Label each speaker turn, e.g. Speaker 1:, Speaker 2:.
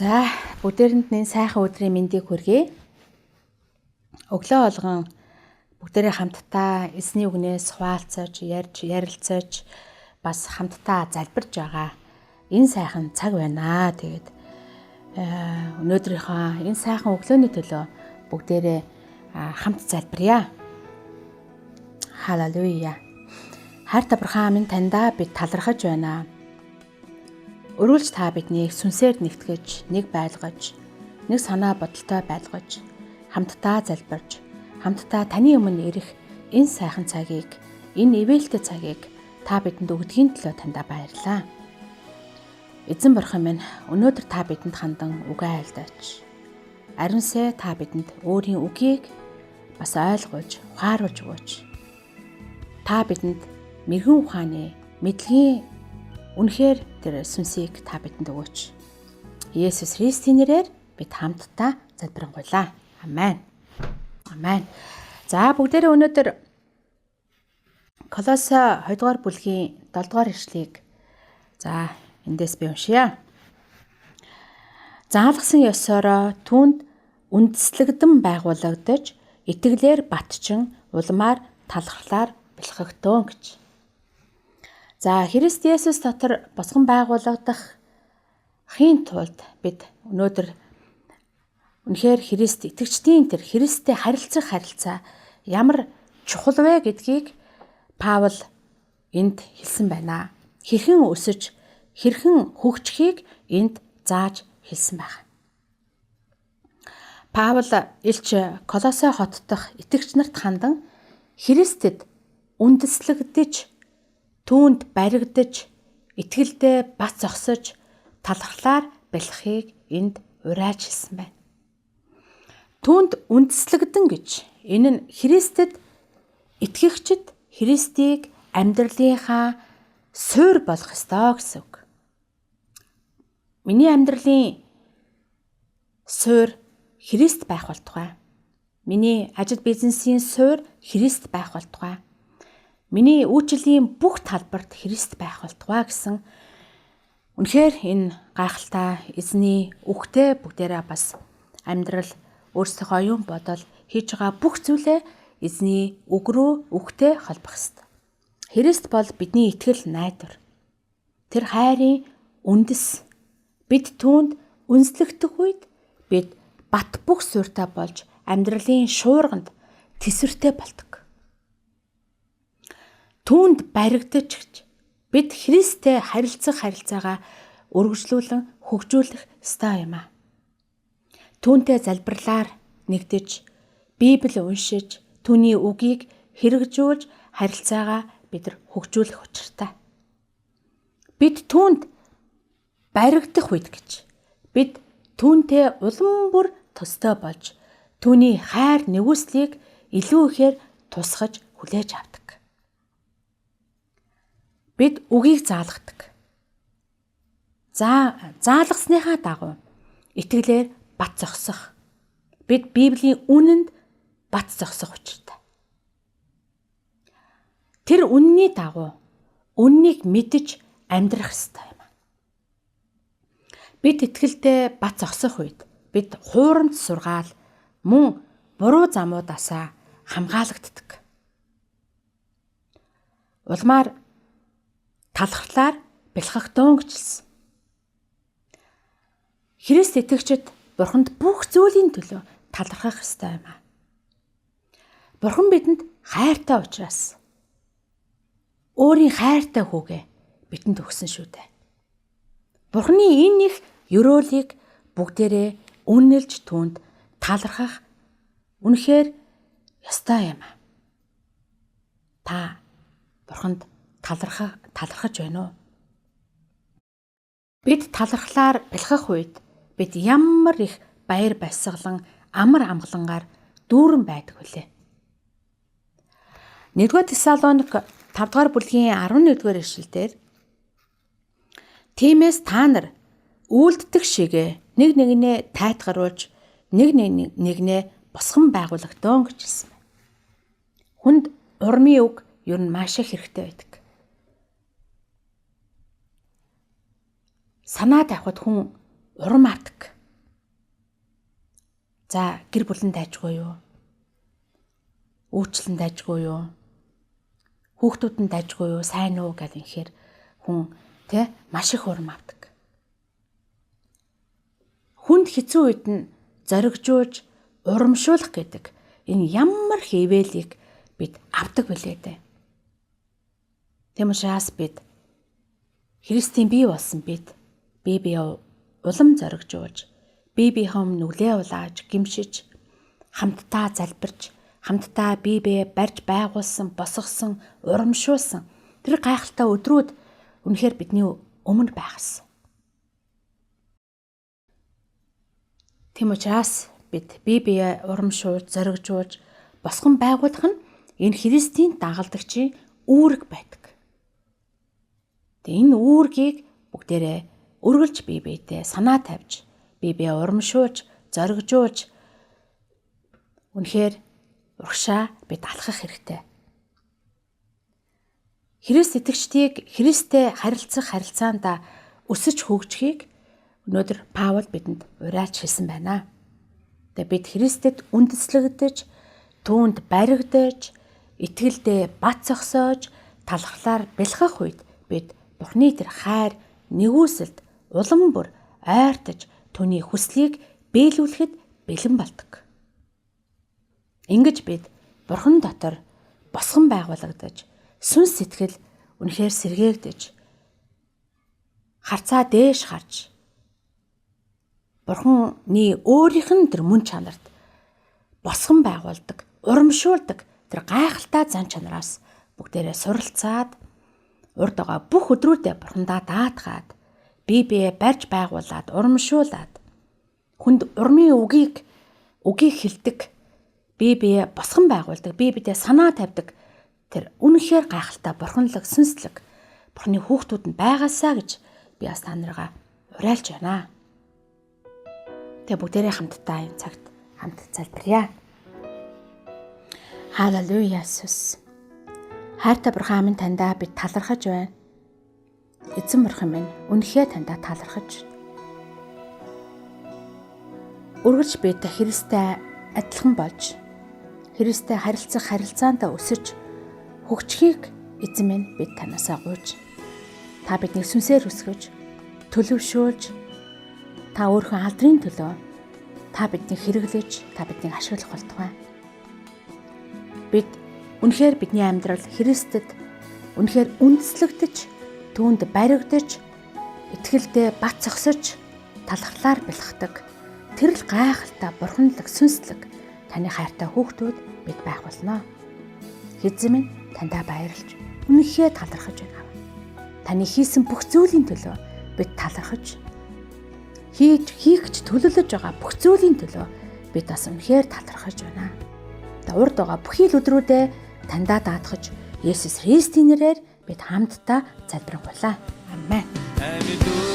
Speaker 1: За бүгдээрэнд энэ сайхан өдрийн мэндийг хүргэе. Өглөө болгон бүгдээрээ хамтдаа эзний үгнээс хуваалцаж, ярьж, ярилцаж бас хамтдаа залбирж байгаа энэ сайхан цаг байна. Тэгээд өнөөдрийнхөө энэ сайхан өглөөний төлөө бүгдээрээ хамт залбирая. Халелуя. Хайртай бурхан минь таньдаа бид талархаж байна. Өрүүлж та биднийг сүнсээр нэгтгэж, нэг байлгаж, нэг санаа бодолтой байлгаж, хамтдаа залбирж, хамтдаа таны өмнө ирэх энэ сайхан цагийг, энэ ивэлтэй цагийг та бидэнд өгдгийн төлөө таньдаа баярлалаа. Эзэн бурхан минь, өнөөдөр та бидэнд хандан үгээ айлдаач. Ариунсаа та бидэнд өөрийн үгийг бас ойлгуулж, ухааруулж өгөөч. Та бидэнд мэрэгэн ухааны, мэдлэгийн үнэхээр тэр сүнсийг та бидэнд өгөөч. Есүс Христийн нэрээр бид хамтдаа залбирanгуйлаа. Амен. Амен. За бүгдээрээ өнөөдөр Колосе 2 дугаар бүлгийн 7 дугаар ишлэгийг эндээс би уншия. Заалгасан ёсороо түүнд үндэслэгдэн байгуулагдаж, итгэлээр батчин, улмаар талархлаар бэлхэгтөөн гэж. За Христ Есүс дотор босгон байгуулагдах хийн тулд бид өнөөдөр үнэхээр Христ итгэгчдийн тэр Христтэй харилцаа ямар чухал вэ гэдгийг Паул энд хэлсэн байна. Хэрхэн өсөж, хэрхэн хөгжихийг энд зааж хэлсэн байна. Паул элч Колосе хот дахь итгэгч нарт хандан Христэд үндэслэгдэж, түүнд баригдаж, итгэлдээ бат зогсож, талархлаар бэлхийг энд уриалж хэлсэн байна. Түүнд үндэслэгдэн гэж энэ нь Христэд итгэгчид Христийг амьдралынхаа суурь болгох ёстой гэсэн үг. Миний амьдралын суурь Христ байх болтугай. Миний ажил бизнесийн суурь Христ байх болтугай. Миний үйлчлэлийн бүх талбарт Христ байх болтугай гэсэн үнэхээр энэ гайхалтай эзний үгтэй бүгдээрээ бас амьдрал өөрсдийнхөө оюун бодол хийж байгаа бүх зүйлээ эзний үг рүү үгтэй холбох ёстой. Христ бол бидний итгэл найдвар. Тэр хайрын үндэс. Бид түүнд үнслэгдэх үед бид бат бөх суурьтай болж амьдралын шуурганд тэсвэртэй болдог. Түүнд баригдаж гэж бид Христтэй харилцаагаа үргэлжлүүлэн хөгжүүлэх ёстой юм аа. Түүнтэй залбирлаар нэгдэж, Библийг уншиж, түүний үгийг хэрэгжүүлж харилцаагаа бид хөгжүүлэх учиртай. Бид түүнд баригдах үед гэж бид түүнтэй улам бүр төстэй болж, түүний хайр нэгүслийг илүү ихээр тусгаж хүлээж авдаг. Бид үгийг заалгадаг. Заалгасныхаа дагуу итгэлээр бат зогсох. Бид Библийн үнэнд бат зогсох учиртай. Тэр үнний дагуу үннийг мэдж амьдрах ёстой юм. Бид итгэлдээ бат зогсох үед бид хуурамч сургаал мөн буруу замуудаасаа хамгаалагддаг. Улмаар талархлаар бэлхэгтөөн гэжэлсэн. Христ итгэгчид Бурханд бүх зүйлийн төлөө талархах ёстой юм аа. Бурхан бидэнд хайртай учраас өөрийн хайртай хүүгээ бидэнд өгсөн шүү дээ. Бурханы энэ их ёроолыг бүгдээрээ үнэлж түүнд талархах үнэхээр ёстой юм аа. Та Бурханд талархаж байна уу? Бид талархлаар бэлхэх үед бид ямар их баяр баясгалан амар амгалангаар дүүрэн байдаг вүлээ. 1-р Тесалоник 5 дугаар бүлгийн 11-р ишлэлдэр тиймээс та нар үйлддэг шигэ нэг нэгнээ тайтгаруулж, нэг нэгнээ босгон байгуулагтоон гэж хэлсэн байна. Хүнд урмын үг ер нь маш их хэрэгтэй байдаг. Санаа тавихад хүн урам авдаг. За гэр бүлэнд дайжгүй юу? Үйлчлэн дайжгүй юу? Хүүхдүүдэнд дайжгүй юу? Сайн уу гэдэг инхээр хүн маш их урам авдаг. Хүнд хэцүү үед нь зоригжуулж урамшуулах гэдэг энэ ямар хэвэлийг бид авдаг билээ дээ. Тэм учраас бид Христийн бие болсон бид бие улам зоригжуулж, бие биеийнхээ нүглээ улааж, гимшиж, хамтдаа залбирч, хамтдаа бие барьж байгуулсан, босгосон, урамшуулсан тэр гайхалтай өдрүүд үнэхээр бидний өмнө байгасан. Тэм учраас бид бие урамшуулж, зоригжуулж, босгон байгуулах нь энэ Христийн дагалдагчийн үүрэг байдаг. Энэ үүргийг бүгдээрээ үргэлж биетэй санаа тавьж, бие урамшуулж, зоригжуулж үнэхээр урагшаа бид алхах хэрэгтэй. Христ итгэгчдийг Христтэй харилцах харилцаанд өсөж хөгжихийг өнөөдөр Паул бидэнд уриалж хэлсэн байна. Тэгээ бид Христэд үндэслэгдэж, түүнд баригдаж, итгэлдээ бат зогсоож, талархлаар бэлхэх үед бид Бурхны тэр хайр, нэгүсэлд улам бүр ойртож түүний хүслийг биелүүлэхэд бэлэн болдог. Ингэж бид Бурхан дотор босгон байгуулагдаж, сүнс сэтгэл үнэхээр сэргээгдэж, харцаа дээш харж, Бурханы өөрийнх нь тэр мөн чанарт босгон байгуулдаг, урамшуулдаг тэр гайхалтай зан чанараас бүгдээрээ суралцаад, урд байгаа бүх өдрүүдэд Бурхандаа даатгаад, бие барьж байгуулад, урамшуулад, хүнд урмын үгийг хэлдэг, бие босгон байгуулдаг, биедээ санаа тавьдаг тэр үнэхээр гайхалтай бурханлаг, сүнслэг Бурханы хүүхдүүд нь байгаасаа гэж би бас та нарыгаа уриалж байна. Тэгээ бүгдээрээ хамтдаа энэ цагт хамт залбирая. Халелуя Иесус. Хайртай Бурхан минь таньдаа бид талархаж байна. Эзэн Бурхан минь үнэхээр таньдаа талархаж. Үргэлж бид Христтэй адилхан болж, Христтэй харилцах харилцаанд өсөж хөгжихийг эзэн минь бид танаасаа гуйж. Та биднийг сүнсээр үсгэж, төлөвшүүлж, та өөрхөн алдрын төлөө та биднийг хэрэглэж, та биднийг ашиглах болтугай. Бид үнэхээр бидний амьдрал Христэд үнэхээр үндэслэгдэж, түүнд баригдаж, итгэлдээ бат зогсож, талархлаар бэлхдэг тэр л гайхалтай бурханлаг, сүнслэг таны хайртай хүүхдүүд бид байх болно. Эзэн минь таньдаа баярлж, үнэхээр талархаж байна. Таны хийсэн бүх зүйлийн төлөө бид талархаж, хийх гэж төлөвлөж байгаа бүх зүйлийн төлөө бид бас үнэхээр талархаж байна. Урд байгаа бүхий л өдрүүдэд таньдаа даатгаж, Есүс Христийн нэрээр бид хамтдаа залбирanгуйлаа. Амен.